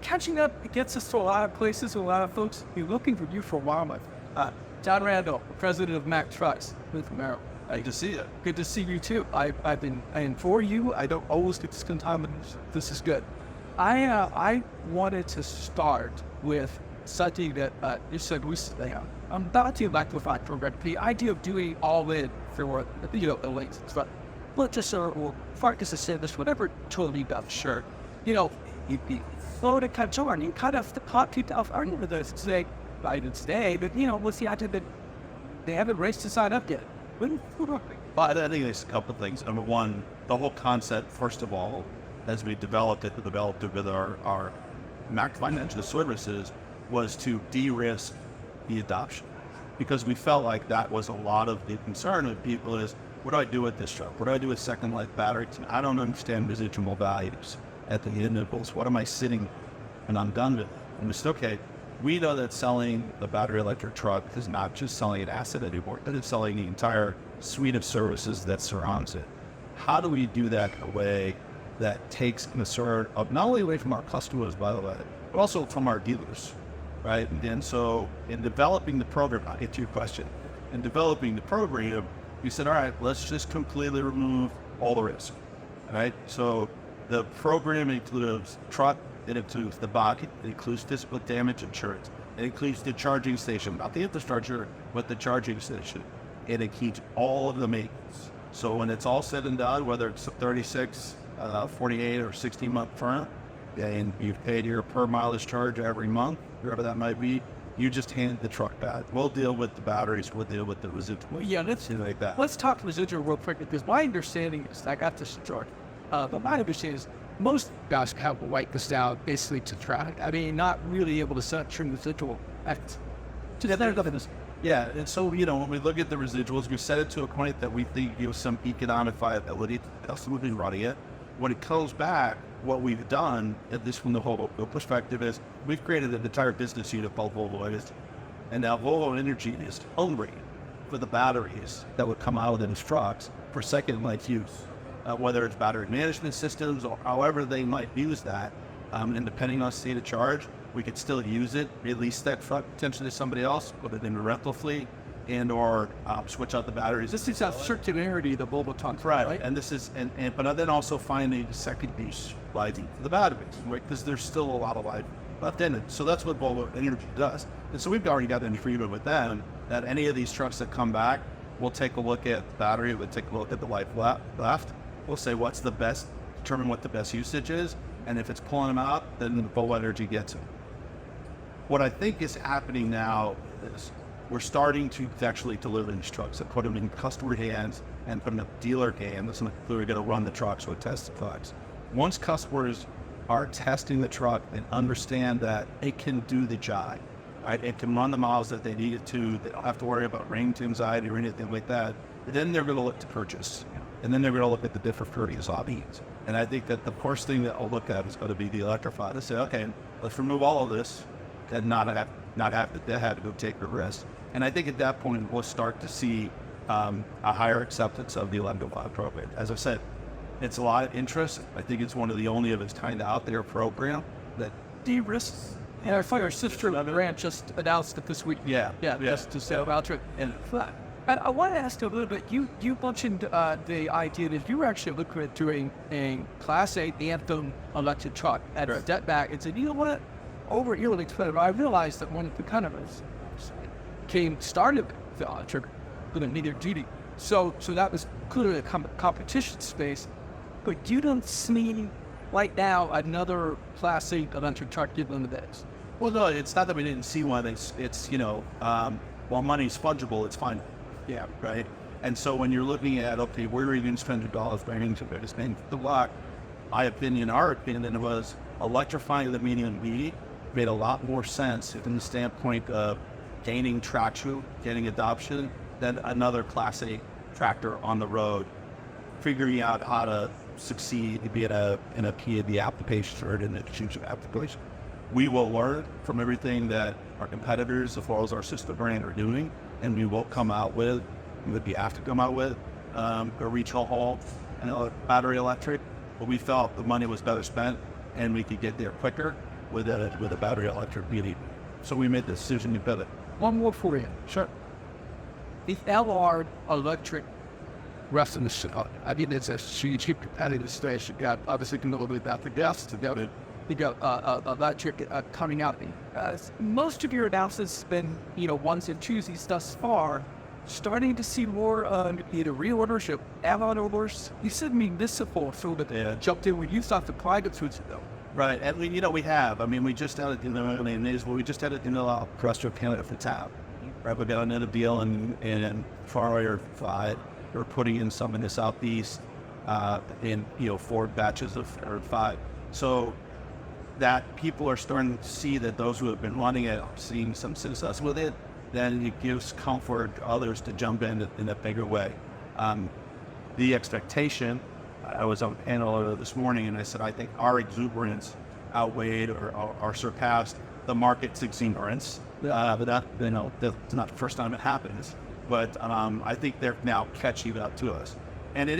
catching up gets us to a lot of places. A lot of folks be looking for you for a while. But John Randall, president of Mack Trucks, with Maryland. Good to see you. Good to see you too. And for you, I don't always get to spend time with you. This is good. I wanted to start with something that you said recently. I'm about to electrify program. The idea of doing all in for the links, but let's just focus to say this, whatever tool you got, sure. You slow to catch on. You kind of caught people off guard with this today, today, but what's the idea that they haven't raced to sign up yet? But I think there's a couple of things. Number one, the whole concept, first of all, as we developed it with our Mack Financial Services, was to de-risk the adoption. Because we felt like that was a lot of the concern of people is, what do I do with this truck? What do I do with second life batteries? I don't understand residual values at the intervals. What am I sitting and I'm done with? And it's okay. We know that selling the battery electric truck is not just selling an asset anymore, but it's selling the entire suite of services that surrounds it. How do we do that in a way that takes concern of not only away from our customers, by the way, but also from our dealers, right? And so in developing the program, I'll get to your question. In developing the program, we said, all right, let's just completely remove all the risk, right? So the program includes truck, it includes the body, it includes physical damage insurance, it includes the charging station, not the infrastructure, but the charging station. It includes all of the maintenance. So when it's all said and done, whether it's a 36, 48, or 60-month term, and you've paid your per mileage charge every month, whatever that might be, you just hand the truck back. We'll deal with the batteries, we'll deal with the residual. Like that. Let's talk residual real quick, because my understanding is, I got this chart, but my understanding is most guys have to wipe this down basically to track. I mean, not really able to set true residual effects. Yeah, and so, when we look at the residuals, we set it to a point that we think gives some economic viability to the customer who's running it. When it comes back, what we've done, at least from the whole perspective, is we've created an entire business unit called Volvo Energy. And now Volvo Energy is hungry for the batteries that would come out of those trucks for second life use. Whether it's battery management systems or however they might use that, and depending on state of charge, we could still use it, release that truck potentially to somebody else, put it in a rental fleet, and or switch out the batteries. This is that circularity the Volvo talks about, right? And this is, but then also finding second use life for the batteries, right? Because there's still a lot of life left in it. So that's what Volvo Energy does. And so we've already got an agreement with them that any of these trucks that come back, we'll take a look at the battery, we'll take a look at the life left. We'll say what's the best, determine what the best usage is, and if it's pulling them out, then the Volvo Energy gets it. What I think is happening now is we're starting to actually deliver these trucks and put them in customer hands and put them in dealer hands, and we're going to run the trucks or test the trucks. Once customers are testing the truck and understand that it can do the job, right? It can run the miles that they need it to. They don't have to worry about range anxiety or anything like that. Then they're going to look to purchase. And then they're going to look at the different courteous options. And I think that the first thing that I'll look at is going to be the electrify. Let's say, okay, let's remove all of this and not have to go take the risk. And I think at that point, we'll start to see a higher acceptance of the electrify program. As I said, it's a lot of interest. I think it's one of the only of its kind out there program that de-risks. And our sister brand just announced it this week. Yeah. Just to say about it. And I want to ask you a little bit, you mentioned the idea that you were actually looking at doing a Class 8 Anthem electric truck at a step back and said, you know what, over a year expensive. I realized that when the kind of started the electric, neither duty. So that was clearly a competition space, but you don't see right now another Class 8 electric truck getting into this. Well, no, it's not that we didn't see one. It's while money's fungible, it's fine. Yeah, right. And so when you're looking at, okay, where are you going to spend your dollars bringing to this thing? The block, our opinion was electrifying the medium B made a lot more sense from the standpoint of gaining traction, getting adoption, than another Class 8 tractor on the road, figuring out how to succeed to be in a PAB application or in a future application. We will learn from everything that our competitors, as well as our sister brand, are doing, and we will come out with, have to come out with a regional haul and a battery electric. But we felt the money was better spent, and we could get there quicker with a battery electric vehicle. So we made the decision to pivot. One more for you. Sure. The LR electric reference, I mean, it's a huge competitive space. You got, obviously, you know a little bit about the gas to go. You got electric coming out. Most of your announcements have been, ones and twosies thus far. Starting to see more either reorders or add-on orders. You said municipal field that jumped in when you thought the private suits though. Right, and we have. I mean, we just had it in we just had it in the cluster of Canada for TAP. Right, we got another deal in Far 5. We're putting in some in the southeast, in 4 batches of 5. So that people are starting to see that those who have been running it are seeing some success with it. Then it gives comfort to others to jump in a bigger way. The expectation, I was on a panel this morning and I said, I think our exuberance outweighed or surpassed the market's exuberance. But that's not the first time it happens. But I think they're now catching up to us. And it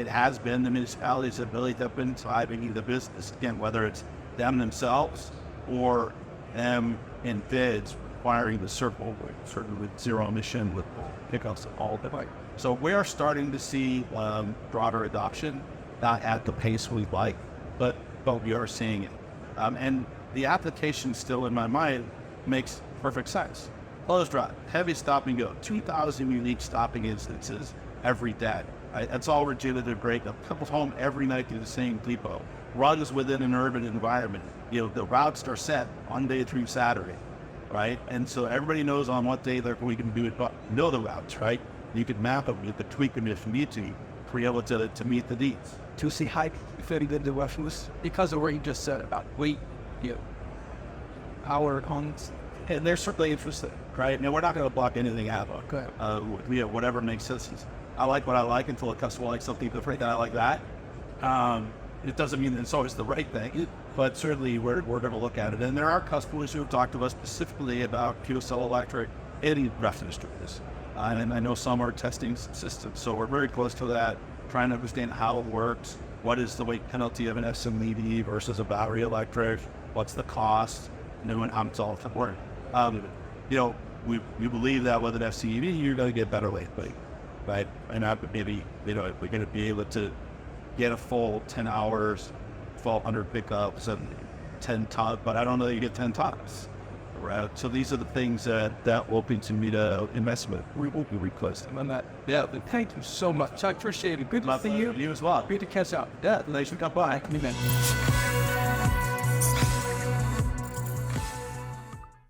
has been the municipalities' ability to have been driving the business. Again, whether it's them themselves or them in bids requiring the circle with zero emission with pickups and all that. So we are starting to see broader adoption, not at the pace we'd like, but we are seeing it. And the application still in my mind makes perfect sense. Closed drive, heavy stop and go, 2,000 unique stopping instances every day. Right? That's all regenerative braking. Comes home every night to the same depot. Runs within an urban environment. The routes are set Monday through Saturday. Right, and so everybody knows on what day they're going to do it. But know the routes, right? You can map them, you can tweak them if you need to be able to meet the needs. To see how fitting into reference because of what you just said about weight, power, homes, and they're certainly interested, right? Now we're not going to block anything out. Okay. Whatever makes sense. I like what I like until a customer likes something different than I like that. It doesn't mean that it's always the right thing, but certainly we're going to look at it. And there are customers who have talked to us specifically about fuel cell electric in reference to this. And I know some are testing systems, so we're very close to that, trying to understand how it works. What is the weight penalty of an SMED versus a battery electric? What's the cost? And how it's all work. We believe that with an FCEV, you're going to get better weight, right? And maybe, we're going to be able to get a full 10 hours, 1,200 pickups, and 10 tons, but I don't know that you get 10 tons. Right? So these are the things that will continue to investment. We will be requesting on that. Yeah, thank you so much. I appreciate it. Good to see you. You as well. Great to catch up. Yeah, thanks for coming by. Amen.